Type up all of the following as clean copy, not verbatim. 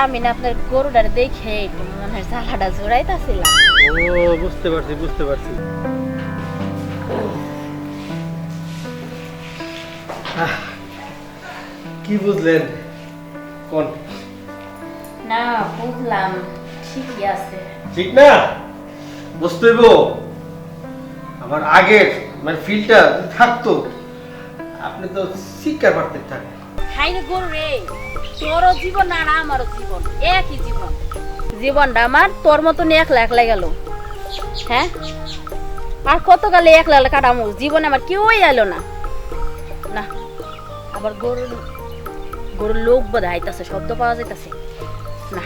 আমি না আপনার গরুটার দেখে একটু মনের জ্বালাটা জোড়াইতাছিলাম। ও বুঝতে পারছি বুঝতে পারছি। কি বুঝলেন কোন? না বুঝলাম, ঠিকই আছে। ঠিক না বুঝতে হইব। আমার আগের মানে ফিল্টার থাকতো, আপনি তো শিক্ষার পারতেন থাকেন। হাই রে গরু রে, তোরও জীবন আর আমারও জীবন একই জীবন। জীবনটা আমার তোর মতন একলা একলা গেল। হ্যাঁ, আর কত কালে একলা একলা কাটামু, জীবনে আমার কেউই এলো না। না আবার গরুর লোক বোধ আইতাছে, শব্দ পাওয়া যাইতাছে। না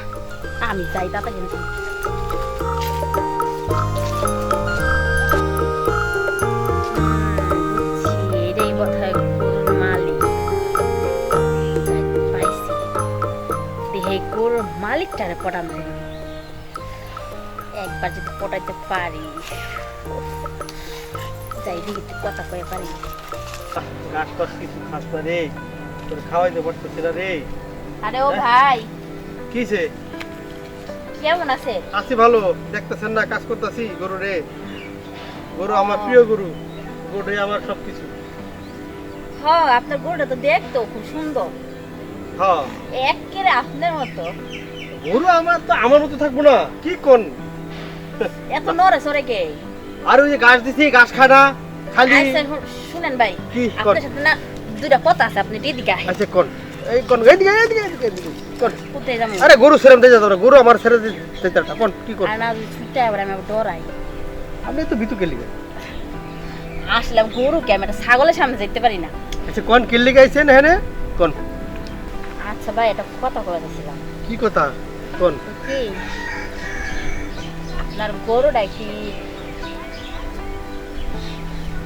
আমি যাই তাতে কিন্তু এটাই বোধহয় গরুর মালিক। পাইছি, দেহে গরুর মালিকটারে পটানো যায়। একবার যদি পটাইতে পারি, যাই দিকে কথা কয়ে পারি। কাজ কর কিছু খাস না রে, তোর খাওয়াইতে পারতেছি না রে। আরে ও ভাই, কিসে? কেমন আছে? আছি ভালো, দেখতেছেন না কাজ করতেছি গরু রে। গরু আমার প্রিয় গরু, গরুটাই আমার সবকিছু। হ্যাঁ আপনার গরুটা তো দেখতো খুব সুন্দর। হ্যাঁ একেবারে আপনার মতো। গরু আমার তো আমার মতো থাকবো না, কি কোন? এত নড়ে সরে কে? আর ওই যে ঘাস দিছি, ঘাস খায় না খালি। আচ্ছা শুনেন ভাই, কি কোন? আপনার সাথে না দুইটা কথা আছে, আপনি এদিকে আসেন। আচ্ছা কোন? এই কোন এদিকে এদিকে এদিকে এদিকে কোন? কোথায় যাবো? আরে গরু ছেড়ে দিয়ে যাও, গরু আমার ছেড়ে দিতে চাটা কোন কি কোন? আর না ছুটতে আবার আমি আবার ডরাই। আপনি তো ভিতু কেলি। আসলাম গরুকে, আমি একটা ছাগলের সামনে যেতে পারি না। আচ্ছা কোন কিল্লি গাইছেন হ্যাঁ কোন? আচ্ছা ভাই, এটা কথা কয়ে দিয়েছিলাম কি কথা কোন? কি, আপনার গরুটা কি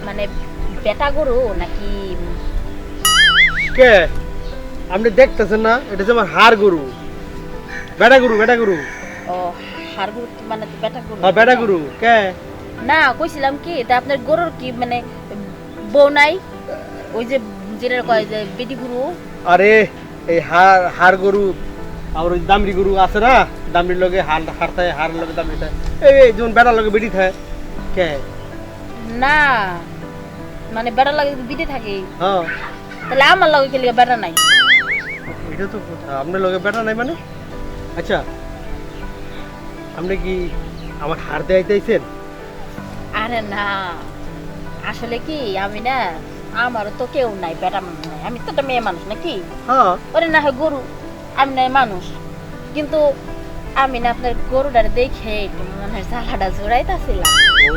মানে বেটা গরু নাকি? কে আপনি দেখতেছেন না, এটা যে আমার হাড় গরু, বেটা গরু বেটা গরু। ও হাড় গরু মানে তো বেটা গরু? হ্যাঁ বেটা গরু। কে? না কইছিলাম কি, এটা আপনার গরুর কি মানে বউ নাই? ওই যে যেটা কয় যে বেটি গরু। আরে এই হাড় গরু আর ওই দামড়ি গরু আছে না, দামড়ির লগে হাড় থাকে, হাড় লগে দামড়ি থাকে, এই যেমন বেটার লগে বেটি থাকে। কে? না মানে বেটা লাগে বিটে থাকে, হ্যাঁ তাহলে আমার লগে কি লিগা বেটা নাই? এটা তো কথা, আপনার লগে বেটা নাই মানে? আচ্ছা আপনি কি আমার হাড় দেয়াইতেছেন? আরে না, আসলে কি আমি না, আমারও তো কেউ নাই, বেটা মানুষ নাই, আমি তো একটা মেয়ে মানুষ নাকি? হ্যাঁ ওরে না হয় গরু, আমি নাই মানুষ। কিন্তু আমি না আপনার গরুটারে দেখে একটু মনের জ্বালাটা জোড়াইতাছিলাম। ও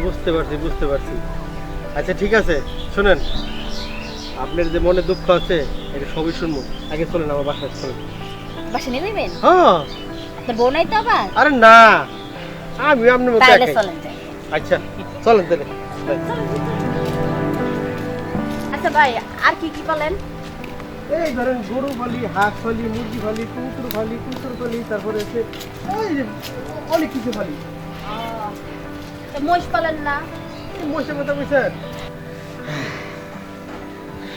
বুঝতে পারছি বুঝতে পারছি। আচ্ছা ঠিক আছে শুনেন, আপনার যে মনে দুঃখ আছে এটা সবই শুনবো, আগে চলেন আমার বাসায় চলেন। বাসা নিয়ে যাবেন? হ্যাঁ আপনার বউ নাই তো আবার? আরে না, আমি আপনার মতো তাহলে একাই। চলেন যাই। আচ্ছা চলেন তাহলে। আচ্ছা ভাই, আর কি কি বলেন? এই ধরেন গরু ফালি, হাঁস ফালি, মুরগি ফালি, কুকুর ফালি, তারপরে আছে এই যে অনেক কিছু ফালি। তো মহিষ পালেন না? বসে কথা বলছেন?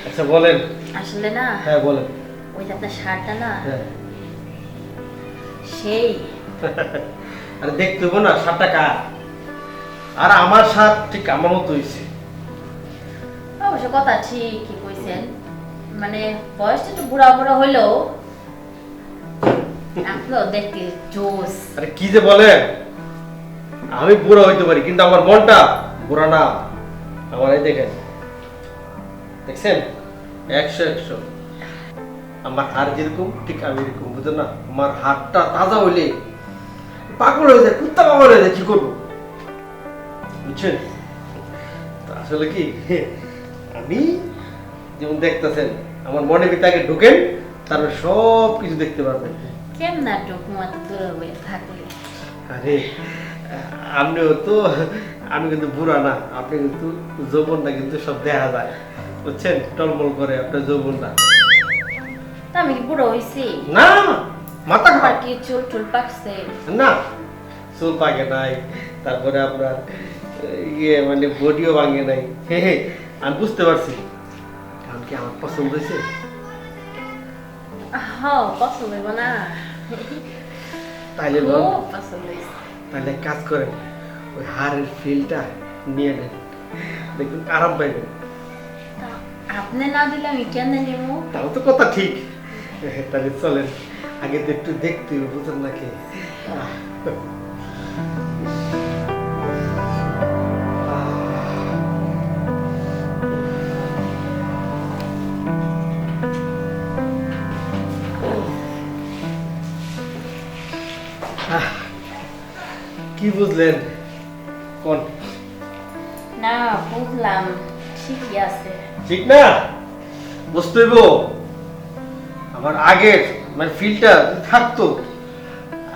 আচ্ছা বলেন। আসলে না, হ্যাঁ বলেন। ওই যে আপনার শার্টটা না, হ্যাঁ সেই আরে দেখতে হবো না, 7 টাকা। আর আমার সাথ ঠিক আমার মতো হয়েছে। অবশ্য কথা ঠিকই কইছেন, মানে বয়সটা একটু বুড়া বুড়া হইলেও আপনার দেখতে জোস। আরে কি যে বলেন, আমি বুড়া হইতে পারি কিন্তু আমার মনটা বুড়া না। আমার এই দেখেন, দেখছেন 100 আমার হাড় যেরকম ঠিক আমি এরকম, বুঝলেন না? আমার হাড়টা তাজা হইলে পাগল হয়ে যায়, কুত্তা পাগল হয়ে যায়, কি করবো বুঝছেন? তো আসলে কি আমি যেমন দেখতেছেন, আমার মনে ভিতরে আগে ঢুকেন, তারপর সব কিছু দেখতে পারবেন। কেমন নাটক মত দূর হয়ে থাকলে? আরে আপনিও তো, আমি কিন্তু বুড়া না, আপনি কিন্তু যৌবনটা কিন্তু সব দেখা যায়, বুঝছেন? টলমল করে আপনার যৌবনটা। তা আমি কি বুড়ো হইছি? না মাথা আমার খারাপ কি চুল টুল পাকছে? না, চুল পাকে নাই, তারপরে আপনার ইয়ে মানে বডিও ভাঙে নাই। আমি বুঝতে পারছি, কারণ কি আমার পছন্দ হয়েছে। হ্যাঁ পছন্দ হইব না? তাইলে বল, খুব পছন্দ হয়েছে। তাহলে এক কাজ করেন, ওই হাড়ের ফিলটা নিয়ে নেন, দেখুন আরাম পাইবেন। তা আপনি না দিলে আমি কেন নেব? তাও তো কথা ঠিক। তাহলে চলেন, আগে তো একটু দেখতে হবে, বুঝেন নাকি? কি বুঝলেন কোন? না বুঝলাম, ঠিকই আছে। ঠিক না? বুঝতে হইব। আমার আগের মানে ফিলটা থাকতো,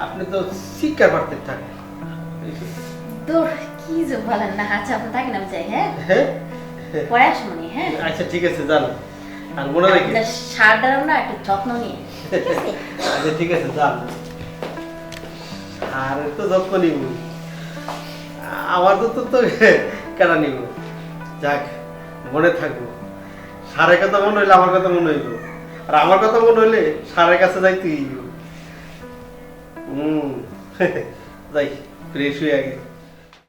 আপনি তো শিক্ষা পারতেন থাকেন। দূর কি যে বলেন না। আচ্ছা আপনি থাকেন, আমি যাই। হ্যাঁ, হ্যাঁ, পরে আসবো নি। হ্যাঁ, আচ্ছা ঠিক আছে, যান। আর মনে রাখি। আপনার সারটারও না একটু যত্ন নিয়ে। ঠিক আছে? আচ্ছা ঠিক আছে, যান। আর তো যত্ন নিব, আমার তো তো কেনা নিব। যাক, মনে থাকবো। সারের কথা মনে হইলে আমার কথা মনে হইব, আর আমার কথা মনে হইলে সারের কাছে যাইতেই। যাই, ফ্রেশ হয়ে আগে।